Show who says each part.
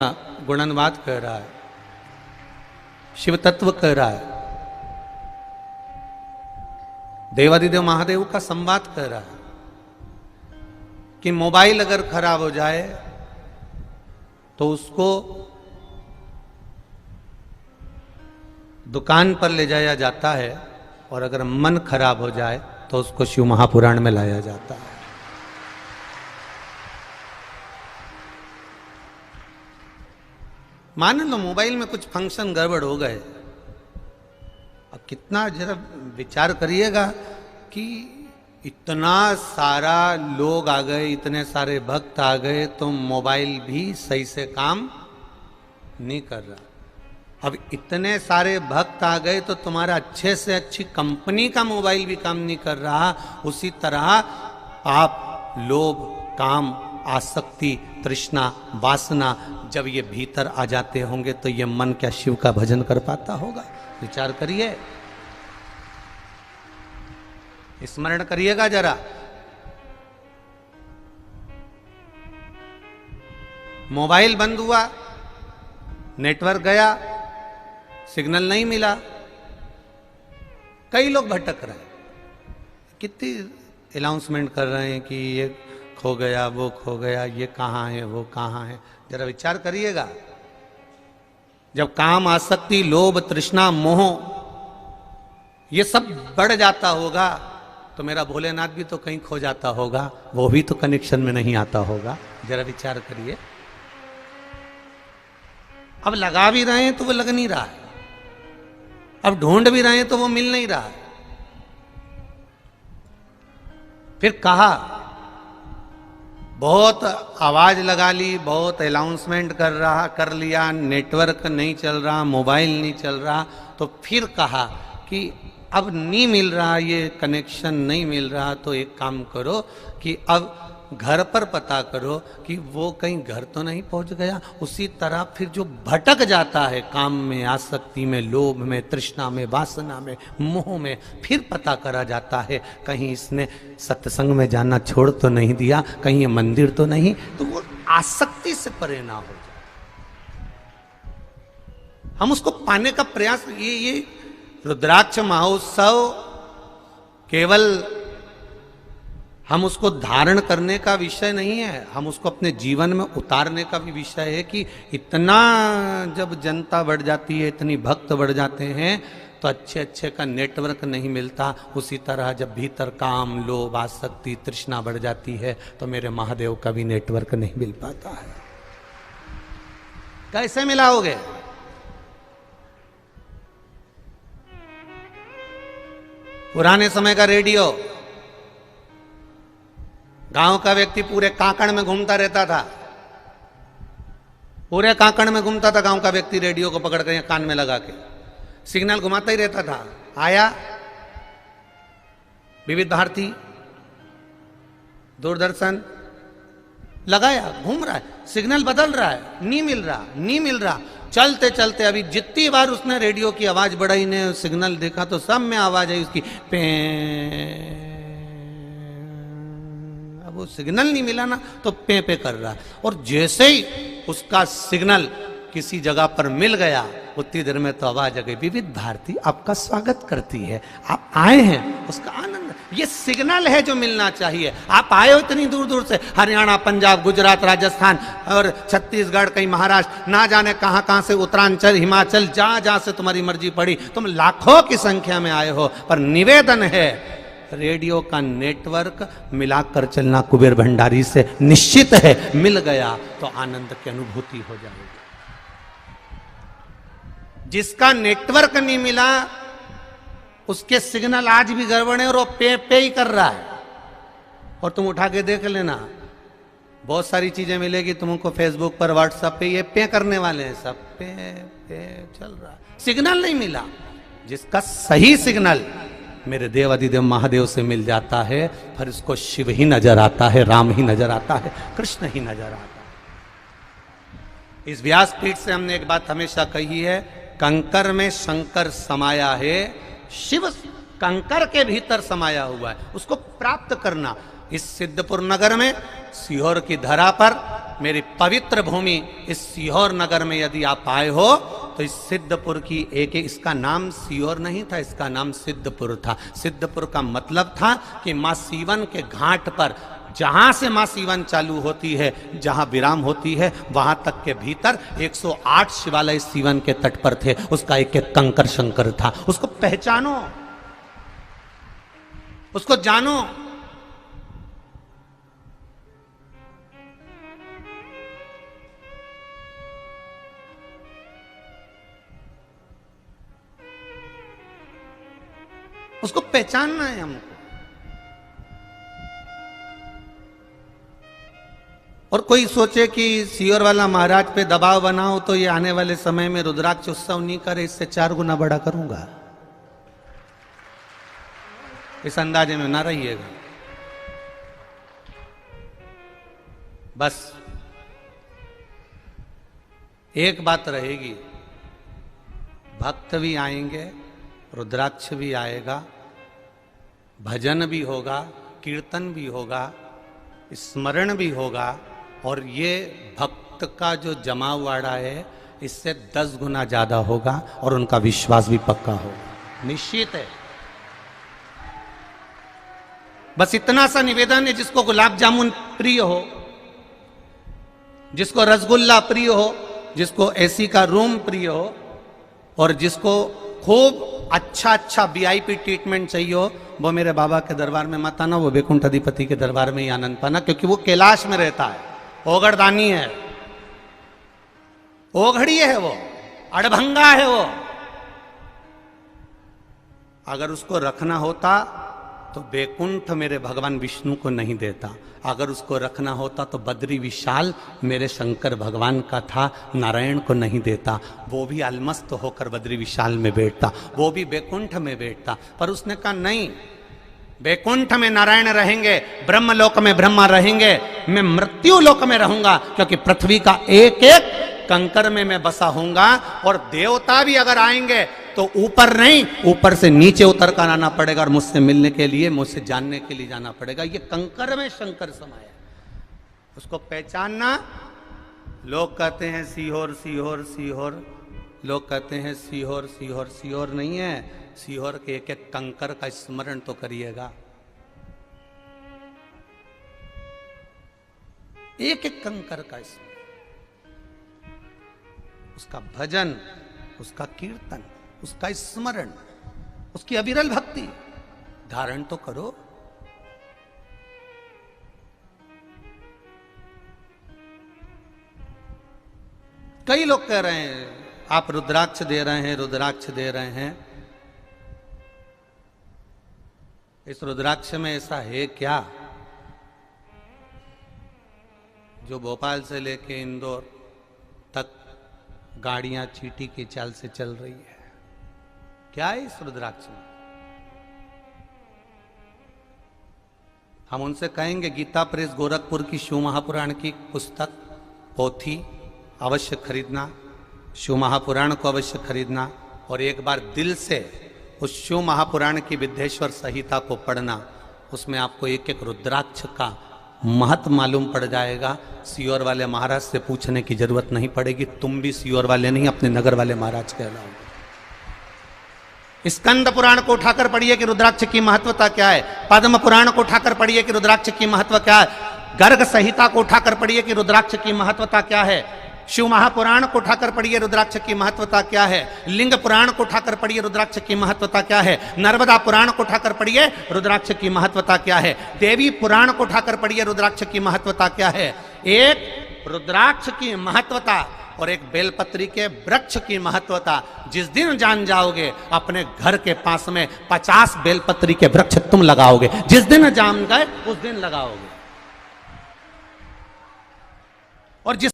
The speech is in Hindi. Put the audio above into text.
Speaker 1: गुणानुवाद कह रहा है, शिव तत्व कह रहा है, देवादिदेव महादेव का संवाद कह रहा है कि मोबाइल अगर खराब हो जाए तो उसको दुकान पर ले जाया जाता है और अगर मन खराब हो जाए तो उसको शिव महापुराण में लाया जाता है। मान लो मोबाइल में कुछ फंक्शन गड़बड़ हो गए, अब कितना जरा विचार करिएगा कि इतना सारा लोग आ गए, इतने सारे भक्त आ गए तो मोबाइल भी सही से काम नहीं कर रहा। अब इतने सारे भक्त आ गए तो तुम्हारा अच्छे से अच्छी कंपनी का मोबाइल भी काम नहीं कर रहा। उसी तरह आप लोभ, काम, आसक्ति, तृष्णा, वासना जब ये भीतर आ जाते होंगे तो ये मन क्या शिव का भजन कर पाता होगा? विचार करिए, स्मरण करिएगा जरा। मोबाइल बंद हुआ, नेटवर्क गया, सिग्नल नहीं मिला, कई लोग भटक रहे हैं, कितनी अनाउंसमेंट कर रहे हैं कि ये खो गया, वो खो गया, ये कहाँ है, वो कहाँ है। जरा विचार करिएगा, जब काम, आसक्ति, लोभ, तृष्णा, मोह ये सब बढ़ जाता होगा तो मेरा भोलेनाथ भी तो कहीं खो जाता होगा, वो भी तो कनेक्शन में नहीं आता होगा। जरा विचार करिए। अब लगा भी रहे हैं तो वो लग नहीं रहा है, अब ढूंढ भी रहे हैं तो वो मिल नहीं रहा है। फिर कहा, बहुत आवाज लगा ली, बहुत अनाउंसमेंट कर लिया, नेटवर्क नहीं चल रहा, मोबाइल नहीं चल रहा, तो फिर कहा कि अब नहीं मिल रहा, ये कनेक्शन नहीं मिल रहा, तो एक काम करो कि अब घर पर पता करो कि वो कहीं घर तो नहीं पहुंच गया। उसी तरह फिर जो भटक जाता है काम में, आसक्ति में, लोभ में, तृष्णा में, वासना में, मोह में, फिर पता करा जाता है कहीं इसने सत्संग में जाना छोड़ तो नहीं दिया, कहीं ये मंदिर तो नहीं, तो वो आसक्ति से परे ना हो जाए। हम उसको पाने का प्रयास, ये रुद्राक्ष महोत्सव केवल हम उसको धारण करने का विषय नहीं है, हम उसको अपने जीवन में उतारने का भी विषय है कि इतना जब जनता बढ़ जाती है, इतनी भक्त बढ़ जाते हैं तो अच्छे अच्छे का नेटवर्क नहीं मिलता। उसी तरह जब भीतर काम, लोभ, आसक्ति, तृष्णा बढ़ जाती है तो मेरे महादेव का भी नेटवर्क नहीं मिल पाता है। कैसे मिलाओगे? पुराने समय का रेडियो, गांव का व्यक्ति पूरे कांकड़ में घूमता रहता था, पूरे कांकड़ में घूमता था गांव का व्यक्ति, रेडियो को पकड़ कर कान में लगा के सिग्नल घुमाता ही रहता था। आया विविध भारती, दूरदर्शन लगाया, घूम रहा है, सिग्नल बदल रहा है, नहीं मिल रहा, नहीं मिल रहा। चलते चलते अभी जितनी बार उसने रेडियो की आवाज बढ़ाई ने सिग्नल देखा तो सब में आवाज आई उसकी पे। अब वो सिग्नल नहीं मिला ना तो पे कर रहा है, और जैसे ही उसका सिग्नल किसी जगह पर मिल गया उतनी देर में तो आवाज आ गई, विविध भारती आपका स्वागत करती है, आप आए हैं, उसका आनंद। ये सिग्नल है जो मिलना चाहिए। आप आए हो इतनी दूर दूर से, हरियाणा, पंजाब, गुजरात, राजस्थान और छत्तीसगढ़, कहीं महाराष्ट्र, ना जाने कहां कहां से, उत्तरांचल, हिमाचल, जहां जहां से तुम्हारी मर्जी पड़ी, तुम लाखों की संख्या में आए हो, पर निवेदन है रेडियो का नेटवर्क मिलाकर चलना। कुबेर भंडारी से निश्चित है, मिल गया तो आनंद की अनुभूति हो जाएगी। जिसका नेटवर्क नहीं मिला उसके सिग्नल आज भी गड़बड़ है और वो पे ही कर रहा है। और तुम उठा के देख लेना, बहुत सारी चीजें मिलेगी तुमको फेसबुक पर, व्हाट्सएप पे, ये पे करने वाले हैं, सब पे चल रहा है, सिग्नल नहीं मिला। जिसका सही सिग्नल मेरे देवादिदेव महादेव से मिल जाता है, फिर उसको शिव ही नजर आता है, राम ही नजर आता है, कृष्ण ही नजर आता है। इस व्यासपीठ से हमने एक बात हमेशा कही है, कंकर में शंकर समाया है, शिव कंकर के भीतर समाया हुआ है, उसको प्राप्त करना। इस सिद्धपुर नगर में, सीहोर की धरा पर मेरी पवित्र भूमि इस सीहोर नगर में यदि आप आए हो तो इस सिद्धपुर की इसका नाम सीहोर नहीं था, इसका नाम सिद्धपुर था। सिद्धपुर का मतलब था कि मां सीवन के घाट पर, जहां से मां सीवन चालू होती है, जहां विराम होती है, वहां तक के भीतर 108 शिवालय सीवन के तट पर थे। उसका एक एक कंकर शंकर था। उसको पहचानो, उसको जानो। उसको पहचानना है हमको। और कोई सोचे कि सीहोर वाला महाराज पे दबाव बनाओ तो ये आने वाले समय में रुद्राक्ष उत्सव नहीं करे, इससे 4 गुना बड़ा करूंगा, इस अंदाजे में ना रहिएगा। बस एक बात रहेगी, भक्त भी आएंगे, रुद्राक्ष भी आएगा, भजन भी होगा, कीर्तन भी होगा, स्मरण भी होगा, और ये भक्त का जो जमावाड़ा है इससे 10 गुना ज्यादा होगा, और उनका विश्वास भी पक्का होगा, निश्चित है। बस इतना सा निवेदन है, जिसको गुलाब जामुन प्रिय हो, जिसको रसगुल्ला प्रिय हो, जिसको एसी का रूम प्रिय हो, और जिसको खूब अच्छा अच्छा वीआईपी ट्रीटमेंट चाहिए हो, वो मेरे बाबा के दरबार में मत आना, वो वैकुंठ अधिपति के दरबार में ही आनंद पाना, क्योंकि वो कैलाश में रहता है, ओगड़दानी है, ओघड़ी है, वो अड़भंगा है। वो अगर उसको रखना होता तो वैकुंठ मेरे भगवान विष्णु को नहीं देता, अगर उसको रखना होता तो बद्री विशाल मेरे शंकर भगवान का था, नारायण को नहीं देता। वो भी अलमस्त होकर बद्री विशाल में बैठता, वो भी वैकुंठ में बैठता, पर उसने कहा नहीं, वैकुंठ में नारायण रहेंगे, ब्रह्मलोक में ब्रह्मा रहेंगे, मैं मृत्यु लोक में रहूंगा, क्योंकि पृथ्वी का एक एक कंकर में मैं बसा हूंगा। और देवता भी अगर आएंगे तो ऊपर नहीं, ऊपर से नीचे उतर कर आना पड़ेगा, और मुझसे मिलने के लिए, मुझसे जानने के लिए जाना पड़ेगा। ये कंकर में शंकर समाया, उसको पहचानना। लोग कहते हैं सीहोर सीहोर सीहोर, लोग कहते हैं सीहोर सीहोर, सीहोर नहीं है, सीहोर के एक एक कंकर का स्मरण तो करिएगा, एक एक कंकर का स्मरण, उसका भजन, उसका कीर्तन, उसका स्मरण, उसकी अविरल भक्ति धारण तो करो। कई लोग कह रहे हैं आप रुद्राक्ष दे रहे हैं, रुद्राक्ष दे रहे हैं। इस रुद्राक्ष में ऐसा है क्या जो भोपाल से लेके इंदौर तक गाड़ियां चींटी की चाल से चल रही है? क्या है इस रुद्राक्ष में? हम उनसे कहेंगे गीता प्रेस गोरखपुर की शिव महापुराण की पुस्तक, पोथी अवश्य खरीदना, शिव महापुराण को अवश्य खरीदना, और एक बार दिल से उस शिव महापुराण की विद्येश्वर संहिता को पढ़ना। उसमें आपको एक एक रुद्राक्ष का महत्व मालूम पड़ जाएगा। सीहोर वाले महाराज से पूछने की जरूरत नहीं पड़ेगी, तुम भी सीहोर वाले नहीं, अपने नगर वाले महाराज कहलाओगे। स्कंद पुराण को उठाकर पढ़िए कि रुद्राक्ष की महत्वता क्या है, पद्म पुराण को उठाकर पढ़िए कि रुद्राक्ष की महत्व क्या है, गर्ग संहिता को उठाकर पढ़िए कि रुद्राक्ष की महत्वता क्या है, शिव महापुराण को उठाकर पढ़िए रुद्राक्ष की महत्वता क्या है, लिंग पुराण को उठाकर पढ़िए रुद्राक्ष की महत्वता क्या है, नर्मदा पुराण को उठाकर पढ़िए रुद्राक्ष की महत्वता क्या है, देवी पुराण को उठाकर पढ़िए रुद्राक्ष की महत्वता क्या है। एक रुद्राक्ष की महत्वता और एक बेलपत्री के वृक्ष की महत्वता जिस दिन जान जाओगे, अपने घर के पास में 50 बेलपत्री के वृक्ष तुम लगाओगे, जिस दिन जान गए उस दिन लगाओगे। और जिस